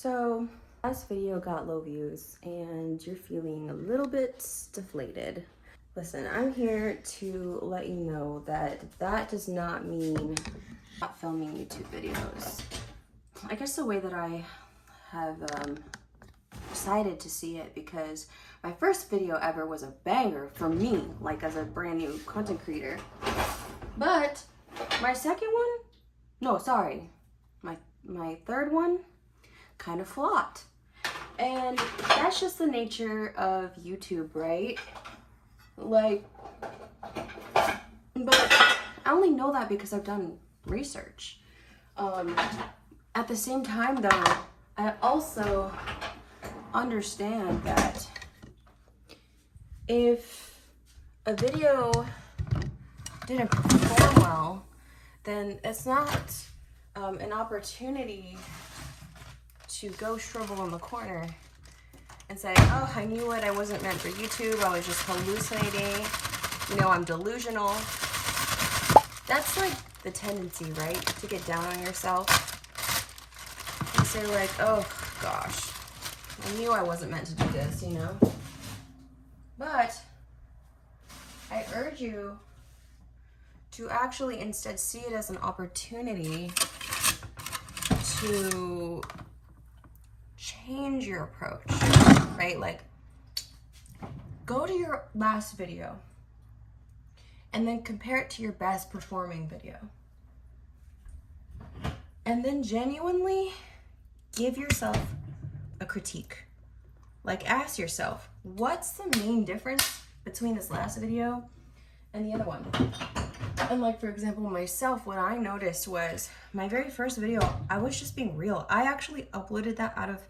So, last video got low views and you're feeling a little bit deflated. Listen, I'm here to let you know that that does not mean not filming YouTube videos. I guess the way that I have decided to see it, because my first video ever was a banger for me, like as a brand new content creator. But my second one, no, sorry, my third one kind of flopped. And that's just the nature of YouTube, right? Like, but I only know that because I've done research. At the same time though, I also understand that if a video didn't perform well, then it's not an opportunity to go shrivel in the corner and say, oh, I knew it, I wasn't meant for YouTube, I was just hallucinating, you know, I'm delusional. That's like the tendency, right? To get down on yourself and say like, oh gosh, I knew I wasn't meant to do this, you know? But I urge you to actually instead see it as an opportunity to change your approach, right? Like, go to your last video and then compare it to your best performing video. And then genuinely give yourself a critique. Like, ask yourself, what's the main difference between this last video and the other one? And like, for example, myself, what I noticed was my very first video, I was just being real. I actually uploaded that out of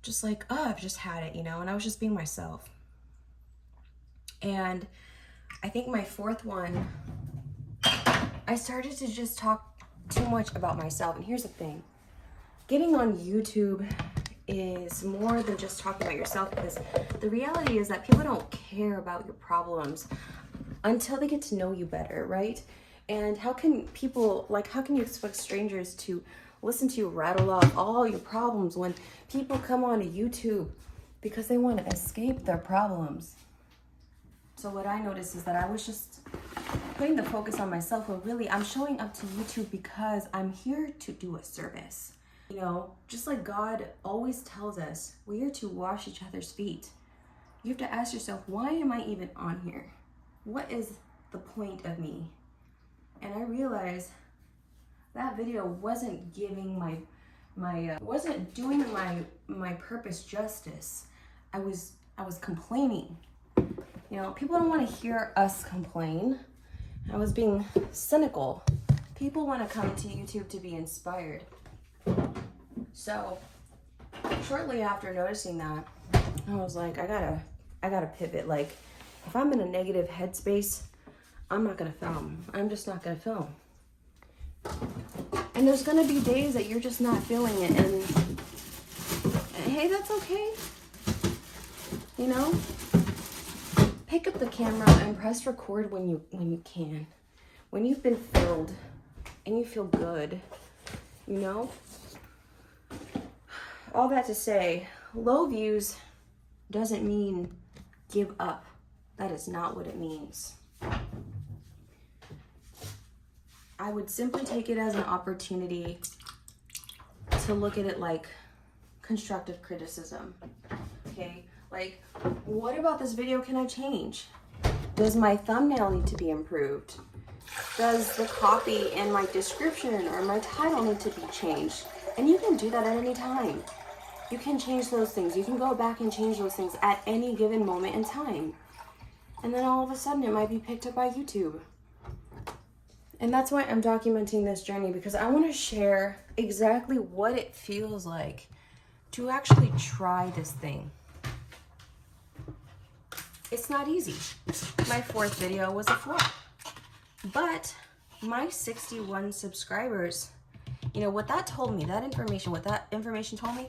just like, oh, I've just had it, you know, and I was just being myself. And I think my fourth one, I started to just talk too much about myself. And here's the thing, getting on YouTube is more than just talking about yourself, because the reality is that people don't care about your problems until they get to know you better, right? And how can people, like, how can you expect strangers to listen to you rattle off all your problems when people come on to YouTube because they want to escape their problems? So what I noticed is that I was just putting the focus on myself, but really I'm showing up to YouTube because I'm here to do a service. You know, just like God always tells us, we're here to wash each other's feet. You have to ask yourself, why am I even on here? What is the point of me? And I realized that video wasn't giving wasn't doing my purpose justice. I was complaining. You know, people don't want to hear us complain. I was being cynical. People want to come to YouTube to be inspired. So shortly after noticing that, I was like, I gotta pivot. Like, if I'm in a negative headspace, I'm not gonna film. I'm just not gonna film. And there's gonna be days that you're just not feeling it, and hey, that's okay. You know, pick up the camera and press record when you can, when you've been filled and you feel good. You know, all that to say, low views doesn't mean give up. That is not what it means. I would simply take it as an opportunity to look at it like constructive criticism. Okay, like, what about this video can I change? Does my thumbnail need to be improved? Does the copy and my description or my title need to be changed? And you can do that at any time. You can change those things. You can go back and change those things at any given moment in time. And then all of a sudden it might be picked up by YouTube. And that's why I'm documenting this journey, because I want to share exactly what it feels like to actually try this thing. It's not easy. My fourth video was a flop. But my 61 subscribers, you know, what that told me, what that information told me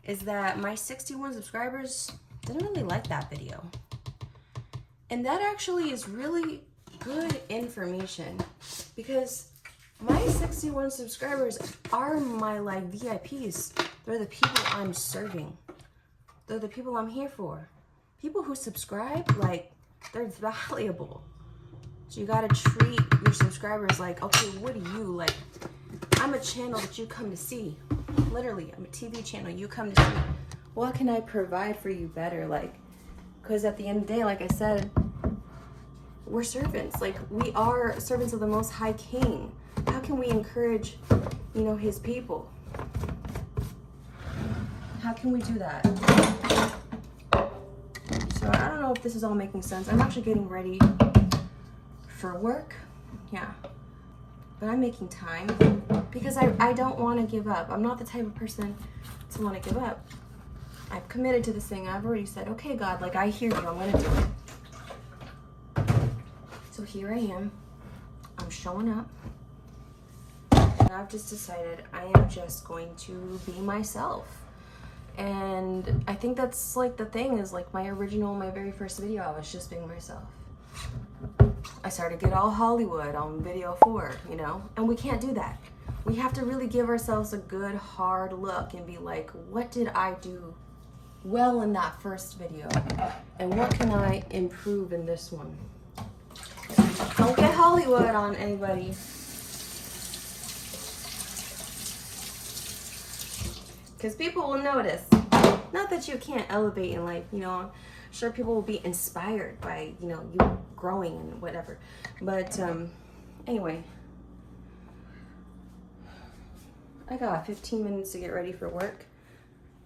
is that my 61 subscribers didn't really like that video. And that actually is really good information, because My 61 subscribers are my like VIPs. They're the people I'm serving. They're the people I'm here for. People who subscribe, like, they're valuable. So you gotta treat your subscribers like, okay, what do you like? I'm a channel that you come to see. Literally, I'm a TV channel you come to see. What can I provide for you better? Like, because at the end of the day, like I said, we're servants. Like, we are servants of the Most High King. How can we encourage, you know, his people? How can we do that? So I don't know if this is all making sense. I'm actually getting ready for work. Yeah. But I'm making time because I don't want to give up. I'm not the type of person to want to give up. I've committed to this thing. I've already said, okay, God, like, I hear you. I'm going to do it. So here I am. I'm showing up. And I've just decided I am just going to be myself. And I think that's like the thing is like my very first video, I was just being myself. I started to get all Hollywood on video 4, you know, and we can't do that. We have to really give ourselves a good hard look and be like, what did I do well in that first video? And what can I improve in this one? Don't get Hollywood on anybody. Because people will notice. Not that you can't elevate in life, you know, I'm sure people will be inspired by, you know, you growing and whatever. But anyway, I got 15 minutes to get ready for work.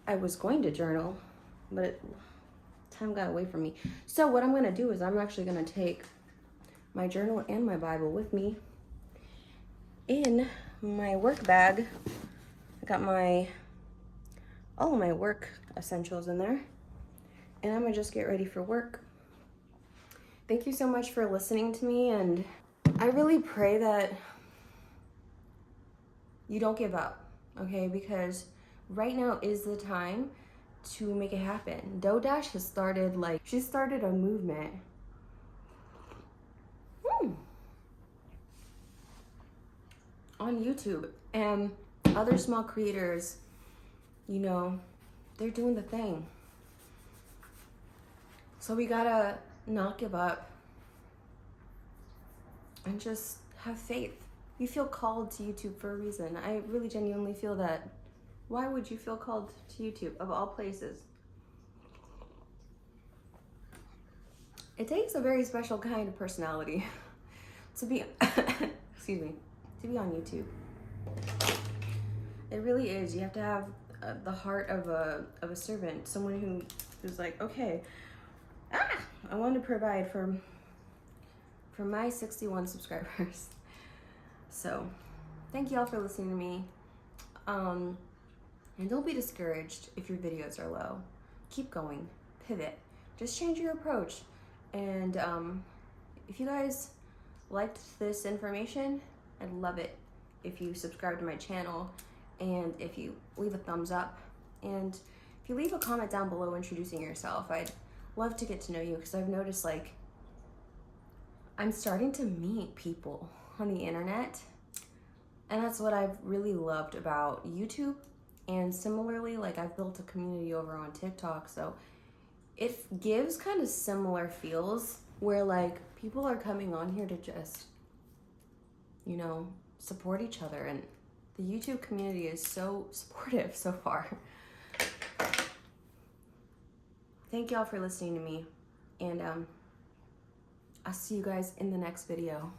I was going to journal, but time got away from me. So what I'm going to do is I'm actually going to take my journal and my Bible with me in my work bag. I got all of my work essentials in there, and I'm gonna just get ready for work. Thank you so much for listening to me, and I really pray that you don't give up, okay? Because right now is the time to make it happen. DoDash has started, like, she started a movement. On YouTube, and other small creators, you know, they're doing the thing. So we gotta not give up and just have faith. You feel called to YouTube for a reason. I really genuinely feel that. Why would you feel called to YouTube, of all places? It takes a very special kind of personality to be, excuse me, to be on YouTube. It really is. You have to have the heart of a servant, someone who's like, okay, I want to provide for my 61 subscribers. So thank you all for listening to me. And don't be discouraged if your videos are low. Keep going, pivot, just change your approach. And if you guys liked this information, I'd love it if you subscribe to my channel, and if you leave a thumbs up, and if you leave a comment down below introducing yourself. I'd love to get to know you, because I've noticed, like, I'm starting to meet people on the internet, and that's what I've really loved about YouTube. And similarly, like, I've built a community over on TikTok, so it gives kind of similar feels where, like, people are coming on here to just, you know, support each other, and the YouTube community is so supportive so far. Thank y'all for listening to me, and I'll see you guys in the next video.